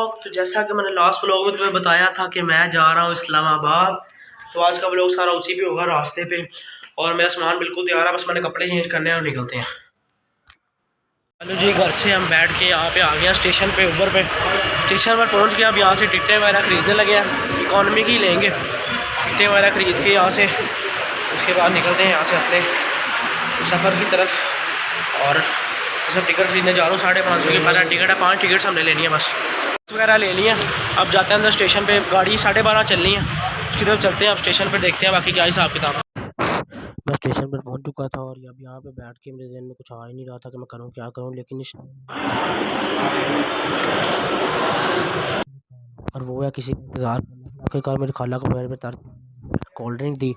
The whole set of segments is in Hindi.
व्लॉग। तो जैसा कि मैंने लास्ट व्लॉग में तुम्हें बताया था कि मैं जा रहा हूँ इस्लामाबाद, तो आज का व्लॉग सारा उसी पे होगा, रास्ते पे। और मेरा सामान बिल्कुल तैयार है, बस मैंने कपड़े चेंज करने हैं और निकलते हैं। चलो जी, घर से हम बैठ के यहाँ पे आ गया स्टेशन पे, ऊबर पे स्टेशन पर पहुँच गया। अब यहाँ से टिकटें वगैरह ख़रीदने लगे हैं, इकॉनमी की लेंगे टिकटें वगैरह ख़रीद के यहाँ से। उसके बाद निकलते हैं यहाँ से अपने सफ़र की तरफ। और सब टिकट खरीदने जा रहा हूँ 550 की पहला टिकट है। 5 टिकट्स हमने लेनी है, बस वगैरह ले लिए। अब जाते हैं अंदर स्टेशन पे, गाड़ी 12:30 चलनी है, उसकी तरफ चलते हैं। अब स्टेशन पे देखते हैं बाकी क्या हिसाब किताब है। मैं स्टेशन पर पहुंच चुका था और अब यहाँ पे बैठ के मेरे जहन में कुछ आ ही नहीं रहा था कि मैं करूँ क्या करूँ, लेकिन और वो है किसी इंतज़ार। आखिरकार मेरी खाला को मेरे पे कोल्ड ड्रिंक दी।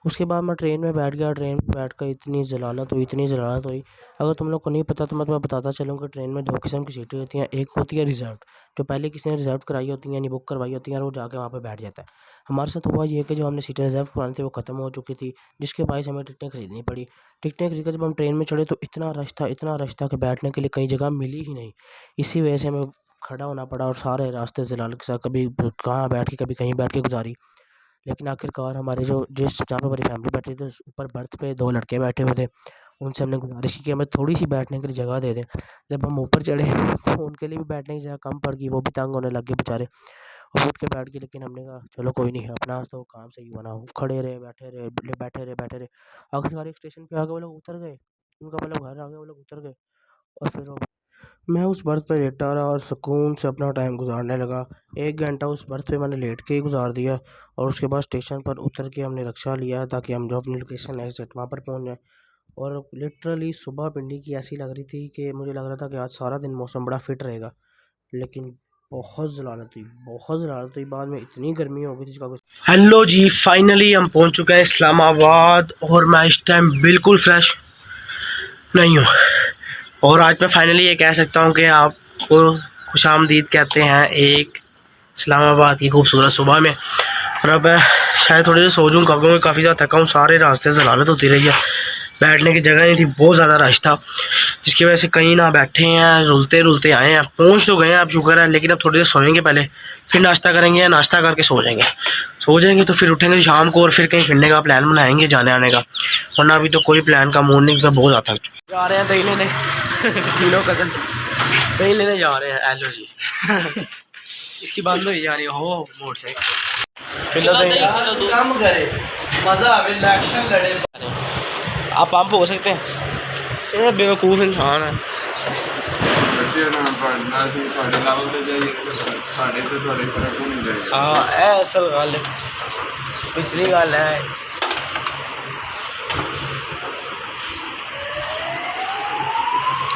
उसके बाद मैं ट्रेन में बैठ गया। ट्रेन में बैठ कर इतनी जलालत हुई। अगर तुम लोग को नहीं पता तो मैं तुम्हें बताता चलूँ कि ट्रेन में 2 किस्म की सीटें होती हैं। एक होती है रिजर्व, जो पहले किसी ने रिजर्व कराई होती हैं, यानी बुक करवाई होती हैं, और वो जाके वहाँ पे बैठ जाता है। हमारे साथ हुआ ये कि जो हमने सीटें रिजर्व करवानी थी वो ख़त्म हो चुकी थी, जिसके बायस हमें टिकटें खरीदनी पड़ी। टिकटें खरीद कर जब हम ट्रेन में चढ़े तो इतना रश था कि बैठने के लिए कहीं जगह मिली ही नहीं। इसी वजह से हमें खड़ा होना पड़ा और सारे रास्ते जलाल के साथ कभी कहाँ बैठ के कभी कहीं बैठ के गुजारी। लेकिन आखिरकार हमारे जिस जहाँ पे हमारी फैमिली बैठी थी, ऊपर बर्थ पे 2 लड़के बैठे हुए थे। उनसे हमने गुजारिश की कि हमें थोड़ी सी बैठने के लिए जगह दे दें। जब हम ऊपर चढ़े तो उनके लिए भी बैठने की जगह कम पड़ गई, वो भी तंग होने लग गए बेचारे, और उठ के बैठ गए। लेकिन हमने कहा चलो कोई नहीं, अपना तो काम सही बना हो। खड़े रहे, बैठे रहे। आखिरकार एक स्टेशन पे आ गए, वो लोग उतर गए, उनका मतलब घर आ गया, वो लोग उतर गए। और फिर मैं उस बर्थ पे लेटा रहा और सुकून से अपना टाइम गुजारने लगा। 1 घंटा उस बर्थ पे मैंने लेट के ही गुजार दिया। और उसके बाद स्टेशन पर उतर के हमने रिक्शा लिया ताकि हम जो अपनी लोकेशन है एग्जैक्ट वहाँ पर पहुँच जाएँ। और लिटरली सुबह पिंडी की ऐसी लग रही थी कि मुझे लग रहा था कि आज सारा दिन मौसम बड़ा फिट रहेगा, लेकिन बहुत ज़लालत हुई। बाद में इतनी गर्मी हो गई थी जिसका कुछ। हेलो जी, फाइनली हम पहुँच चुके हैं इस्लामाबाद, और मैं इस टाइम बिल्कुल फ्रेश नहीं हूँ। और आज मैं फाइनली ये कह सकता हूँ कि आपको खुशामदीद कहते हैं एक इस्लामाबाद की खूबसूरत सुबह में। और अब शायद थोड़ी देर सो जाऊँ, क्योंकि काफ़ी ज़्यादा थका हूँ। सारे रास्ते से हालत होती रही है, बैठने की जगह नहीं थी, बहुत ज़्यादा रश था, जिसकी वजह से कहीं ना बैठे हैं, रुलते आए हैं। पहुँच तो गए हैं, अब शुक्र है। लेकिन अब थोड़ी देर सोएंगे पहले, फिर नाश्ता करेंगे, नाश्ता करके सो जाएंगे तो फिर उठेंगे शाम को और फिर कहीं फिरने का प्लान बनाएंगे जाने आने का। वरना अभी तो कोई प्लान का मूड नहीं, बहुत ज़्यादा थक चुके। जा रहे हैं दही लेने तीनों कज़न दही लेने जा रहे हैं। एलो जी इसकी बंद हुई जा रही हो मोटरसाइकिल। आप पंप हो सकते हैं, ये बेवकूफ़ इंसान है। हाँ असल गल पिछली गल है।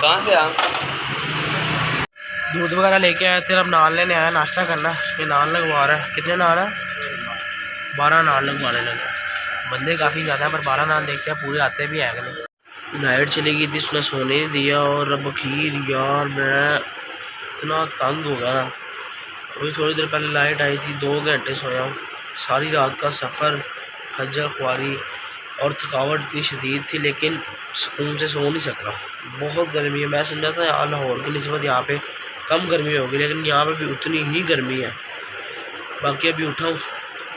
कहाँ से दूध वगैरह लेके आए थे, अब नान लेने आया, नाश्ता करना। ये नान लगवा रहा है। कितने नान है? 12 नान लगवाने लगे। बंदे काफ़ी ज़्यादा है, पर 12 नान देखते हैं पूरे आते भी हैं कि नहीं। लाइट चली गई थी, उसने सोने नहीं दिया। और अब खीर यार, मैं इतना तंग हो गया ना। अभी थोड़ी देर पहले लाइट आई थी, 2 घंटे सोया हूँ। सारी रात का सफ़र, खज्जल ख्वारी और थकावट इतनी शदीद थी, लेकिन सुकून से सो नहीं सका। बहुत गर्मी है। मैं समझा था यहाँ लाहौर की निस्बत यहाँ पे कम गर्मी होगी, लेकिन यहाँ पे भी उतनी ही गर्मी है। बाकी अभी उठा हूँ,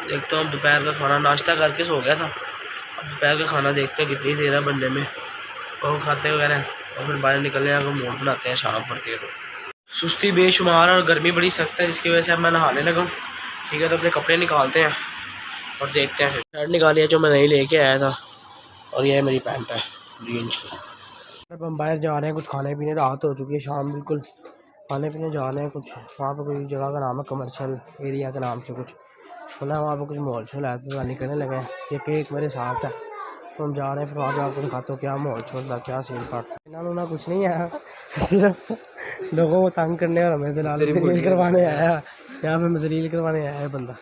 देखता हूँ दोपहर का खाना, नाश्ता करके सो गया था। अब दोपहर का खाना देखते हैं कितनी देर है बनने में, और खाते वगैरह और फिर बाहर निकलने का मूड बनाते हैं शाम पड़ती है तो। सुस्ती बेशुमार और गर्मी बड़ी सख्त है, जिसकी वजह से अब मैं नहाने लगा हूँ। ठीक है, तो अपने कपड़े निकालते हैं और देखते हैं। फिर शर्ट निकाली है जो मैं नहीं लेके आया था, और यह मेरी पैंट है जीन्स की। अब हम बाहर जा रहे हैं कुछ खाने पीने, रात हो चुकी है, शाम बिल्कुल। खाने पीने जा रहे हैं कुछ, वहाँ पर कोई जगह का नाम है कमर्शियल एरिया के नाम से कुछ, सुना वहाँ पर कुछ मॉल शोल है, तो निकलने लगे हैं। ये केक मेरे साथ है, तो हम जा रहे हैं। फिर वहाँ पर आपको दिखाते हो क्या मॉल शोल था, क्या सीन पाता ना कुछ नहीं है, सिर्फ लोगों को तंग करने और हमें जलील करवाने आया। यहाँ पे जलील करवाने आया है बंदा,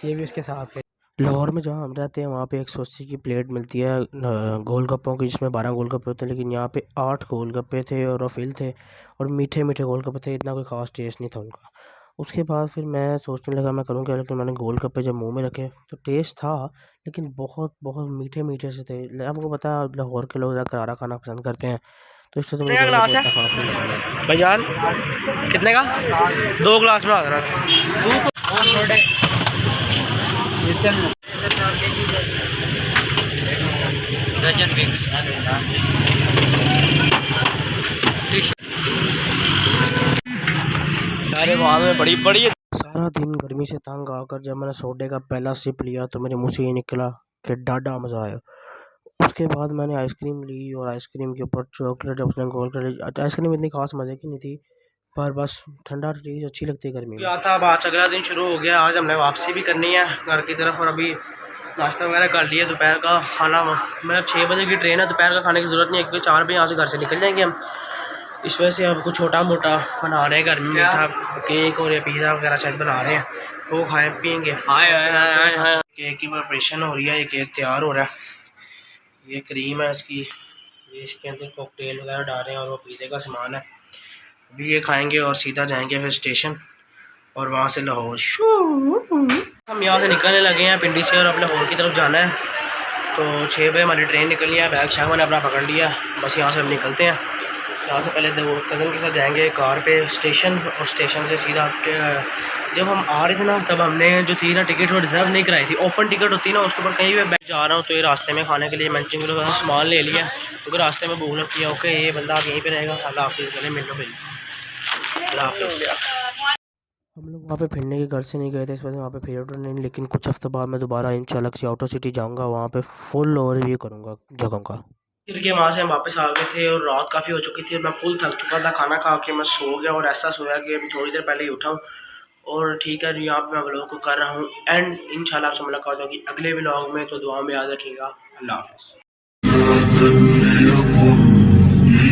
ये भी उसके साथ है। लाहौर में जहाँ हम रहते हैं वहाँ पे 180 की प्लेट मिलती है गोलगप्पों की, जिसमें 12 गोलगप्पे होते हैं। लेकिन यहाँ पे 8 गोलगप्पे थे और रफील थे, और मीठे गोलगप्पे थे। इतना कोई ख़ास टेस्ट नहीं था उनका। उसके बाद फिर मैं सोचने लगा मैं करूँ क्या, लेकिन मैंने गोलगप्पे जब मुंह में रखे तो टेस्ट था, लेकिन बहुत मीठे से थे। आपको पता है लाहौर के लोग ज़्यादा करारा खाना पसंद करते हैं, तो इससे तो कितने का गिलास है भाईजान? कितने का? 2 गिलास में आ रहा अरे वहाँ में बड़ी बड़ी। सारा दिन गर्मी से तंग आकर जब मैंने सोडे का पहला सिप लिया तो मेरे मुंह से ये निकला कि डाढ़ा मज़ा आया। उसके बाद मैंने आइसक्रीम ली और आइसक्रीम के ऊपर चॉकलेट उसने गोल कर। आइसक्रीम इतनी खास मज़े की नहीं थी, पर बस ठंडा चीज़ अच्छी लगती है गर्मी में। क्या था, आज अगला दिन शुरू हो गया। आज हमने वापसी भी करनी है घर की तरफ और अभी नाश्ता वगैरह कर लिया। दोपहर का खाना मतलब 6 बजे की ट्रेन है, दोपहर का खाने की ज़रूरत नहीं है क्योंकि 4 बजे यहाँ से घर से निकल जाएंगे हम। इस वजह से अब कुछ छोटा मोटा बना रहे हैं घर में, मीठा केक और या पिज़्ज़ा वगैरह शायद बना रहे हैं, वो खाएँ पियेंगे। केक की प्रिपरेशन हो रही है, ये केक तैयार हो रहा है, ये क्रीम है इसकी, ये इसके अंदर कॉकटेल वगैरह डाल रहे हैं और वो पिज़्ज़े का सामान है। अभी ये खाएंगे और सीधा जाएंगे फिर स्टेशन और वहाँ से लाहौर। हम यहाँ से निकलने लगे हैं पिंडी से और अपने लाहौर की तरफ जाना है। तो 6 बजे हमारी ट्रेन निकलनी है, बैग शैग मैंने अपना पकड़ लिया, बस यहाँ से हम निकलते हैं। यहाँ से पहले दो कज़न के साथ जाएंगे कार पे स्टेशन और स्टेशन से सीधा जब हम आ रहे थे ना तब हमने जो थी ना टिकट वो रिज़र्व नहीं कराई थी, ओपन टिकट होती है ना, उसके ऊपर कहीं भी बैठ जा रहा हूँ तो ये रास्ते में खाने के लिए मंचिंग वगैरह सामान ले लिया क्योंकि रास्ते में भूख लगती है। ओके ये बंदा आप यहीं पे रहेगा, अल्लाह हाफिज़, चले मिल लो भाई, अल्लाह हाफिज़। हम लोग वहाँ पे फिरने के घर से नहीं गए थे, इस वजह से वहाँ पे फेवरेट नहीं, लेकिन कुछ हफ्ते बाद मैं दोबारा इंशाल्लाह किसी आउटर सिटी जाऊँगा, वहाँ पे फुल ओवरव्यू करूँगा जगहों का। फिर के वहाँ से हम वापस आ गए थे और रात काफ़ी हो चुकी थी और मैं फुल थक चुका था। खाना खा के मैं सो गया और ऐसा सोया कि अभी थोड़ी देर पहले ही उठा हूँ। और ठीक है, यहाँ पे मैं व्लॉग को कर रहा हूँ एंड इंशाल्लाह आपसे मुलाकात होगी अगले व्लॉग में, तो दुआ में याद रखिएगा। अल्लाह हाफ़िज़।